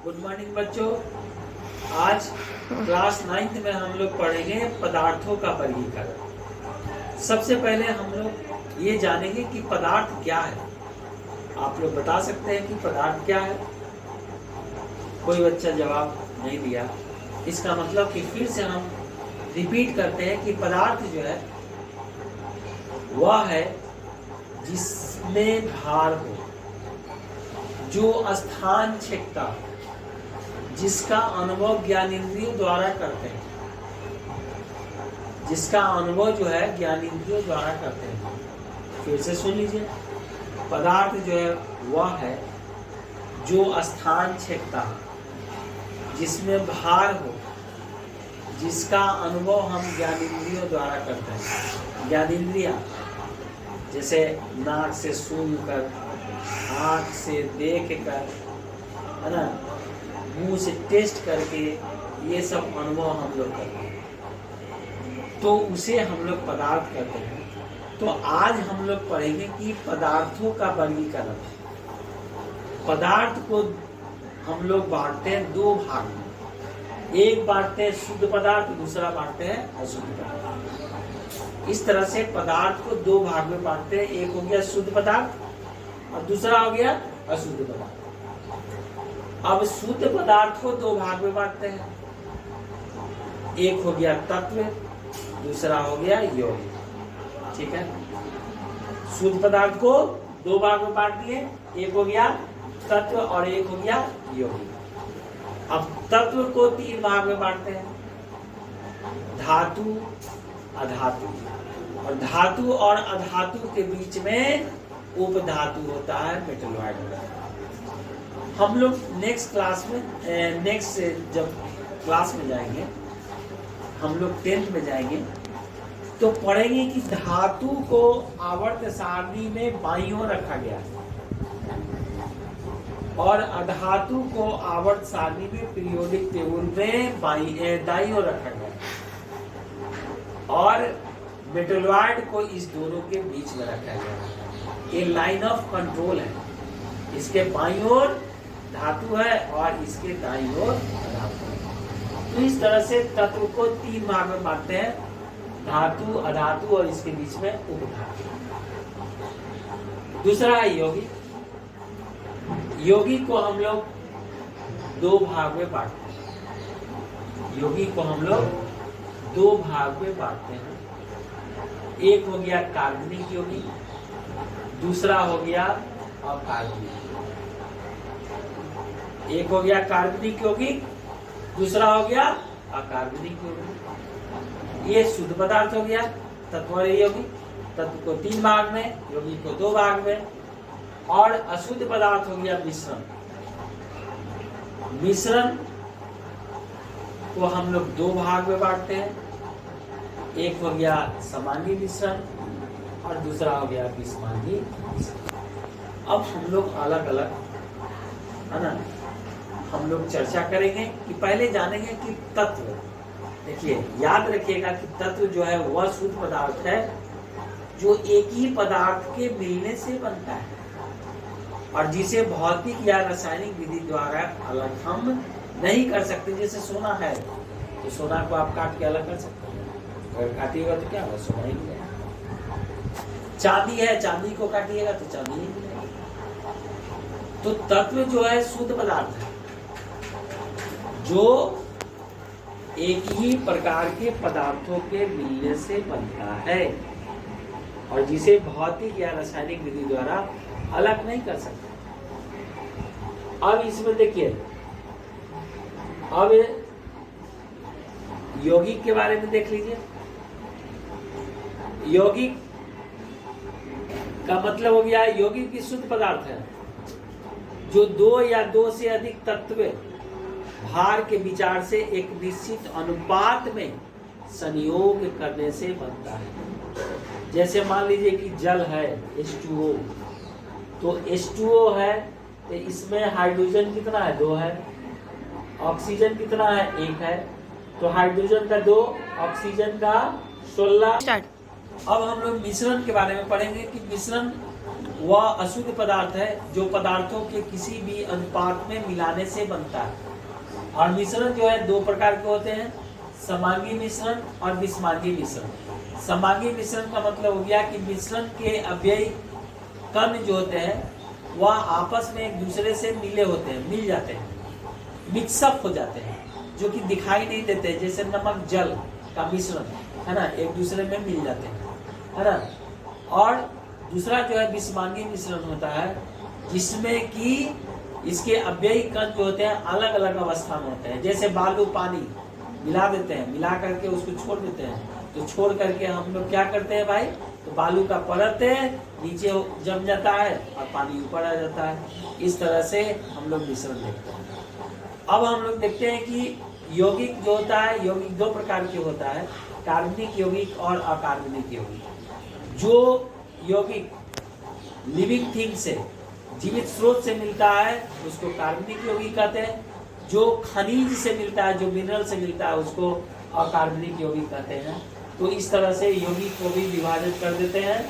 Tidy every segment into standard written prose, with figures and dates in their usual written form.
Good morning बच्चों। आज class 9th में हम लोग पढ़ेंगे पदार्थों का वर्गीकरण। सबसे पहले हम लोग ये जानेंगे कि पदार्थ क्या है। आप लोग बता सकते हैं कि पदार्थ क्या है? कोई बच्चा जवाब नहीं दिया। इसका मतलब कि फिर से हम रिपीट करते हैं कि पदार्थ जो है वह है जिसमें भार हो, जो स्थान छेदता, जिसका अनुभव ज्ञानेंद्रियों द्वारा करते हैं, जिसका अनुभव जो है ज्ञानेंद्रियों द्वारा करते हैं। फिर से सुन लीजिए, पदार्थ जो है वह है जो स्थान छेदता, जिसमें भार हो, जिसका अनुभव हम ज्ञानेंद्रियों द्वारा करते हैं। ज्ञानेंद्रियां जैसे नाक से सूंघकर, आँख से देख कर, है ना, मुंह से टेस्ट करके, ये सब अनुभव हम लोग करते हैं, तो उसे हम लोग पदार्थ कहते हैं। तो आज हम लोग पढ़ेंगे कि पदार्थों का वर्गीकरण। पदार्थ को हम लोग बांटते हैं दो भाग में। एक बांटते हैं शुद्ध पदार्थ, दूसरा बांटते हैं अशुद्ध पदार्थ। इस तरह से पदार्थ को दो भाग में बांटते हैं। एक हो गया शुद्ध पदार्थ और दूसरा हो गया अशुद्ध पदार्थ। अब शुद्ध पदार्थ को दो भाग में बांटते हैं। एक हो गया तत्व, दूसरा हो गया यौगिक। ठीक है, शुद्ध पदार्थ को दो भाग में बांट दिए। एक हो गया तत्व और एक हो गया यौगिक। अब तत्व को तीन भाग में बांटते हैं, धातु, अधातु, और धातु और अधातु के बीच में उपधातु होता है, मेटलॉइड। हम लोग नेक्स्ट क्लास में जब क्लास में जाएंगे, हम लोग 10th में जाएंगे, तो पढ़ेंगे कि धातु को आवर्त सारणी में बाईं ओर रखा गया है और अधातु को आवर्त सारणी में पीरियोडिक टेबल में दाईं ओर रखा गया है और मेटलॉइड को इस दोनों के बीच में रखा गया है। ये लाइन ऑफ कंट्रोल है। इसके बाईं ओर धातु है और इसके दाईं ओर अधातु है। तो इस तरह से तत्व को तीन भाग में बांटते हैं, धातु, अधातु और इसके बीच में उपधातु। दूसरा है यौगिक। यौगिक को हम लोग दो भाग में बांटते हैं। यौगिक को हम लोग दो भाग में बांटते हैं। एक हो गया कार्बनिक यौगिक, दूसरा हो गया अकार्बनिक। एक हो गया कार्बनिक यौगिक, दूसरा हो गया अकार्बनिक यौगिक। ये शुद्ध पदार्थ हो गया, तत्व यौगिक। तत्व को तीन भाग में, यौगिक को दो भाग में। और अशुद्ध पदार्थ हो गया मिश्रण। मिश्रण को हम लोग दो भाग में बांटते हैं। एक हो गया समांगी मिश्रण और दूसरा हो गया विषमांगी मिश्रण। अब हम लोग अलग अलग, है ना, हम लोग चर्चा करेंगे कि पहले जानेंगे कि तत्व। देखिए, याद रखिएगा कि तत्व जो है वह शुद्ध पदार्थ है जो एक ही पदार्थ के मिलने से बनता है और जिसे भौतिक या रासायनिक विधि द्वारा अलग हम नहीं कर सकते। जैसे सोना है तो सोना को आप काट के अलग कर सकते हैं, अगर काटिएगा तो क्या होगा, सोना ही मिलेगा। चांदी है, चांदी को काटिएगा तो चांदी ही मिलेगा। तो तत्व जो है शुद्ध पदार्थ है जो एक ही प्रकार के पदार्थों के मिलने से बनता है और जिसे भौतिक या रासायनिक विधि द्वारा अलग नहीं कर सकते। अब इसमें देखिए, अब यौगिक के बारे में देख लीजिए। यौगिक का मतलब हो गया, यौगिक की शुद्ध पदार्थ है जो दो या दो से अधिक तत्व भार के विचार से एक निश्चित अनुपात में संयोग करने से बनता है। जैसे मान लीजिए कि जल है H2O, तो H2O है तो इसमें हाइड्रोजन कितना है, 2 है। ऑक्सीजन कितना है, 1 है। तो हाइड्रोजन का 2, ऑक्सीजन का 16। अब हम लोग मिश्रण के बारे में पढ़ेंगे कि मिश्रण वह अशुद्ध पदार्थ है जो पदार्थों के किसी भी अनुपात में मिलाने से बनता है। और मिश्रण जो है दो प्रकार के होते हैं, समांगी मिश्रण और विषमांगी मिश्रण। समांगी मिश्रण का मतलब हो गया कि मिश्रण के अव्ययी कण जो होते हैं वह आपस में एक दूसरे से मिले होते हैं, मिल जाते हैं, मिक्सअप हो जाते हैं, जो कि दिखाई नहीं देते, जैसे नमक जल का मिश्रण है ना, एक दूसरे में मिल जाते हैं, है ना। और दूसरा जो है विषमांगी मिश्रण होता है, जिसमें कि इसके अव्ययी कण जो होते हैं अलग अलग अवस्था में होते हैं। जैसे बालू पानी मिला देते हैं, मिला करके उसको छोड़ देते हैं, तो छोड़ करके हम लोग क्या करते हैं भाई, तो बालू का परत नीचे जम जाता है और पानी ऊपर आ जाता है। इस तरह से हम लोग मिश्रण देखते हैं। अब हम लोग देखते हैं कि यौगिक जो होता है, यौगिक दो प्रकार के होता है, कार्बनिक यौगिक और अकार्बनिक यौगिक। जो यौगिक लिविंग थिंग से, जीवित स्रोत से मिलता है उसको कार्बनिक यौगिक कहते हैं। जो खनिज से मिलता है, जो मिनरल से मिलता है, उसको अकार्बनिक यौगिक कहते हैं। तो इस तरह से यौगिक को भी विभाजित कर देते हैं,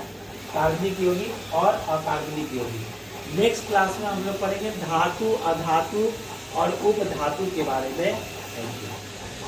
कार्बनिक यौगिक और अकार्बनिक यौगिक। नेक्स्ट क्लास में हम लोग पढ़ेंगे धातु, अधातु और उपधातु के बारे में। Thank you.